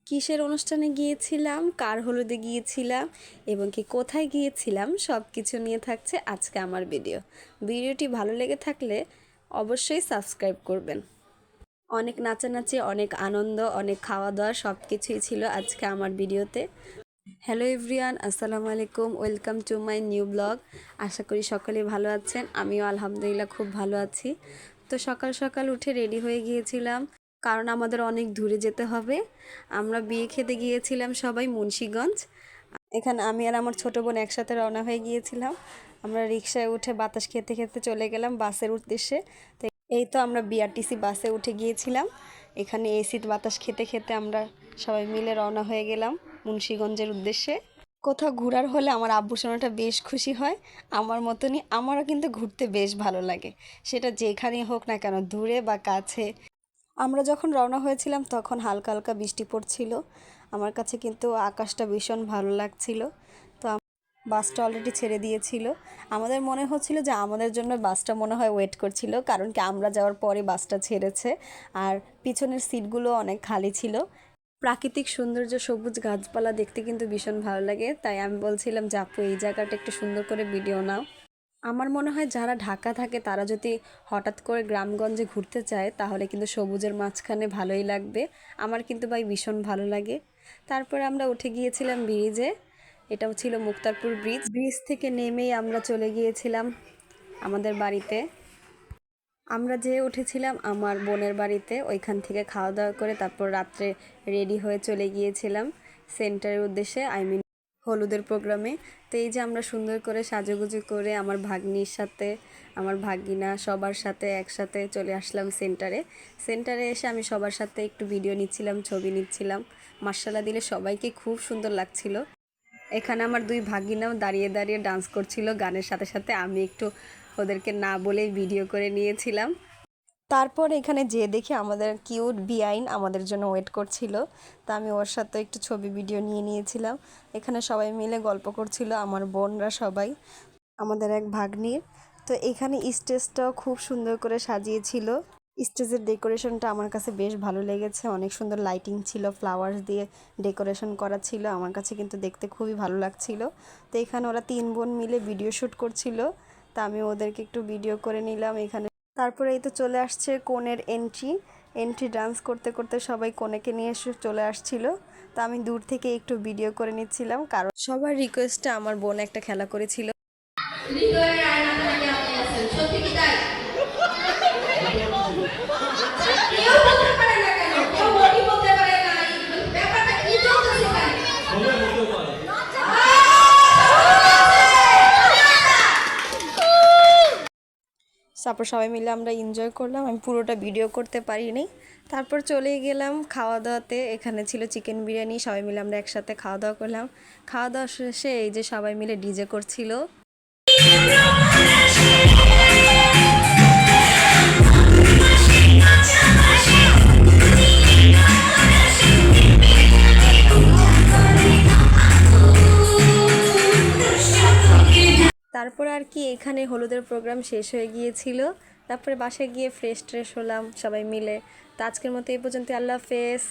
কিসের অনুষ্ঠানে গিয়েছিলাম, কার হলুদে গিয়েছিলাম এবং কি কোথায় গিয়েছিলাম সব কিছু নিয়ে থাকছে আজকে আমার ভিডিওটি ভালো লেগে থাকলে অবশ্যই সাবস্ক্রাইব করবেন। অনেক নাচানাচি, অনেক আনন্দ, অনেক খাওয়া দাওয়া সব কিছুই ছিল আজকে আমার ভিডিওতে। হ্যালো এভরিওয়ান, আসসালামু আলাইকুম, welcome to my new blog. আশা করি সকলেই ভালো আছেন, আমিও আলহামদুলিল্লাহ খুব ভালো আছি। তো সকাল সকাল উঠে রেডি হয়ে গিয়েছিলাম, কারণ আমাদের অনেক দূরে যেতে হবে। আমরা বিয়ে খেতে গিয়েছিলাম সবাই মুন্সিগঞ্জ। এখানে আমি আর আমার ছোটো বোন একসাথে রওনা হয়ে গিয়েছিলাম। আমরা রিকশায় উঠে বাতাস খেতে খেতে চলে গেলাম বাসের উদ্দেশ্যে। তো এই তো আমরা বিআরটিসি বাসে উঠে গিয়েছিলাম। এখানে এসির বাতাস খেতে খেতে আমরা সবাই মিলে রওনা হয়ে গেলাম মুন্সিগঞ্জের উদ্দেশ্যে। কোথাও ঘোরার হলে আমার আব্বু সোনাটা বেশ খুশি হয়, আমার মতনই আমারও কিন্তু ঘুরতে বেশ ভালো লাগে, সেটা যেখানেই হোক না কেন, দূরে বা কাছে। আমরা যখন রওনা হয়েছিলাম তখন হালকা হালকা বৃষ্টি পড়ছিল, আমার কাছে কিন্তু আকাশটা ভীষণ ভালো লাগছিল। তো বাসটা অলরেডি ছেড়ে দিয়েছিল, আমাদের মনে হচ্ছিল যে আমাদের জন্য বাসটা মনে হয় ওয়েট করছিল, কারণ কি আমরা যাওয়ার পরে বাসটা ছেড়েছে। আর পিছনের সিটগুলো অনেক খালি ছিল। প্রাকৃতিক সৌন্দর্য, সবুজ গাছপালা দেখতে কিন্তু ভীষণ ভালো লাগে, তাই আমি বলছিলাম যে আপু এই জায়গাটা একটু সুন্দর করে ভিডিও নাও। আমার মনে হয় যারা ঢাকা থাকে তারা যদি হঠাৎ করে গ্রামগঞ্জে ঘুরতে চায় তাহলে কিন্তু সবুজের মাঝখানে ভালোই লাগবে। আমার কিন্তু ভাই ভীষণ ভালো লাগে। তারপরে আমরা উঠে গিয়েছিলাম ব্রিজে, এটাও ছিল মুক্তারপুর ব্রিজ। ব্রিজ থেকে নেমেই আমরা চলে গিয়েছিলাম আমাদের বাড়িতে। আমরা যেয়ে উঠেছিলাম আমার বোনের বাড়িতে, ওইখান থেকে খাওয়া দাওয়া করে তারপর রাত্রে রেডি হয়ে চলে গিয়েছিলাম সেন্টারের উদ্দেশ্যে, হলুদের প্রোগ্রামে। তো এই যে আমরা সুন্দর করে সাজুগুজু করে আমার ভাগ্নির সাথে, আমার ভাগ্নিনা সবার সাথে একসাথে চলে আসলাম সেন্টারে এসে আমি সবার সাথে একটু ভিডিও নিচ্ছিলাম, ছবি নিচ্ছিলাম। মার্শাল্লাহ দিলে সবাইকে খুব সুন্দর লাগছিল। এখানে আমার দুই ভাগিনাও দাঁড়িয়ে দাঁড়িয়ে ডান্স করছিল গানের সাথে সাথে, আমি একটু ওদেরকে না বলেই ভিডিও করে নিয়েছিলাম। তারপর এখানে যেয়ে দেখি আমাদের কিউট বিআইন আমাদের জন্য ওয়েট করছিল, তা আমি ওর সাথে একটু ছবি ভিডিও নিয়ে নিয়েছিলাম। এখানে সবাই মিলে গল্প করছিল, আমার বোনরা সবাই, আমাদের এক ভাগ্নির। তো এখানে স্টেজটাও খুব সুন্দর করে সাজিয়েছিল। স্টেজের ডেকোরেশনটা আমার কাছে বেশ ভালো লেগেছে, অনেক সুন্দর লাইটিং ছিল, ফ্লাওয়ার্স দিয়ে ডেকোরেশন করা ছিল, আমার কাছে কিন্তু দেখতে খুবই ভালো লাগছিল। তো এখানে ওরা তিন বোন মিলে ভিডিও শ্যুট করছিল, তা আমি ওদেরকে একটু ভিডিও করে নিলাম এখানে। তারপরে এই তো চলে আসছে কনের এন্ট্রি ডান্স করতে করতে সবাই কনেকে নিয়ে এসে চলে আসছিল। তা আমি দূর থেকে একটু ভিডিও করে নিচ্ছিলাম, কারণ সবার রিকোয়েস্টে আমার বোন একটা খেলা করেছিল। তারপর সবাই মিলে আমরা এনজয় করলাম, আমি পুরোটা ভিডিও করতে পারিনি। তারপর চলে গেলাম খাওয়া দাওয়াতে, এখানে ছিল চিকেন বিরিয়ানি, সবাই মিলে আমরা একসাথে খাওয়া দাওয়া করলাম। খাওয়া দাওয়া শেষে এই যে সবাই মিলে ডিজে করছিল। তারপর আর কি এখানে হলুদের প্রোগ্রাম শেষ হয়ে গিয়েছিল। তারপরে বাসায় গিয়ে ফ্রেশ ট্রেশ হলাম সবাই মিলে। তো আজকের মতো এই পর্যন্ত, আল্লাহ হাফেজ।